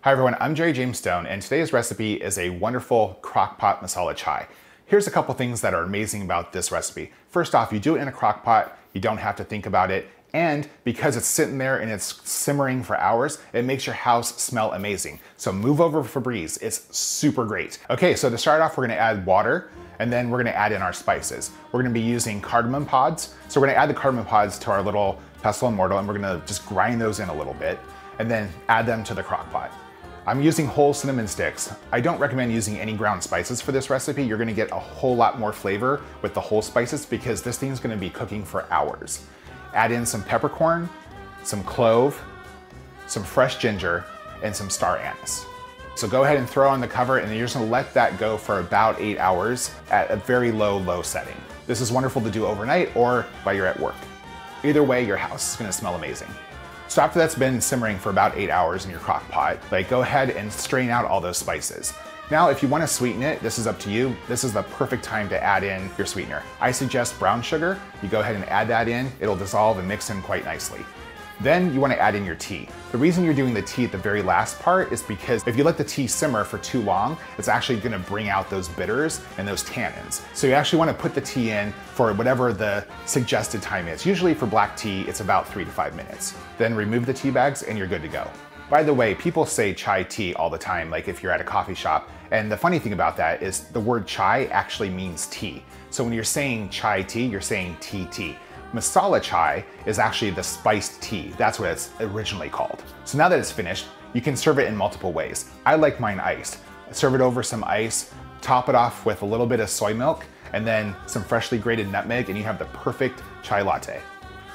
Hi everyone, I'm Jerry James Stone, and today's recipe is a wonderful Crockpot masala chai. Here's a couple things that are amazing about this recipe. First off, you do it in a Crockpot, you don't have to think about it, and because it's sitting there and it's simmering for hours, it makes your house smell amazing. So move over Febreze, it's super great. Okay, so to start off, we're gonna add water, and then we're gonna add in our spices. We're gonna be using cardamom pods. So we're gonna add the cardamom pods to our little pestle and mortar, and we're gonna just grind those in a little bit, and then add them to the Crockpot. I'm using whole cinnamon sticks. I don't recommend using any ground spices for this recipe. You're gonna get a whole lot more flavor with the whole spices because this thing's gonna be cooking for hours. Add in some peppercorn, some clove, some fresh ginger, and some star anise. So go ahead and throw on the cover, and then you're just gonna let that go for about 8 hours at a very low setting. This is wonderful to do overnight or while you're at work. Either way, your house is gonna smell amazing. So after that's been simmering for about 8 hours in your crock pot, go ahead and strain out all those spices. Now, if you want to sweeten it, this is up to you. This is the perfect time to add in your sweetener. I suggest brown sugar. You go ahead and add that in. It'll dissolve and mix in quite nicely. Then you want to add in your tea. The reason you're doing the tea at the very last part is because if you let the tea simmer for too long, it's actually going to bring out those bitters and those tannins. So you actually want to put the tea in for whatever the suggested time is. Usually for black tea, it's about 3 to 5 minutes. Then remove the tea bags and you're good to go. By the way, people say chai tea all the time, like if you're at a coffee shop. And the funny thing about that is the word chai actually means tea. So when you're saying chai tea, you're saying tea. Masala chai is actually the spiced tea. That's what it's originally called. So now that it's finished, you can serve it in multiple ways. I like mine iced. Serve it over some ice, top it off with a little bit of soy milk, and then some freshly grated nutmeg, and you have the perfect chai latte.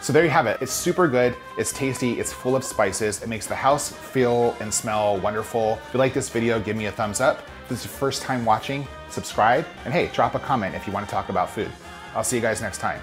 So there you have it. It's super good, it's tasty, it's full of spices, it makes the house feel and smell wonderful. If you like this video, give me a thumbs up. If this is your first time watching, subscribe, and hey, drop a comment if you want to talk about food. I'll see you guys next time.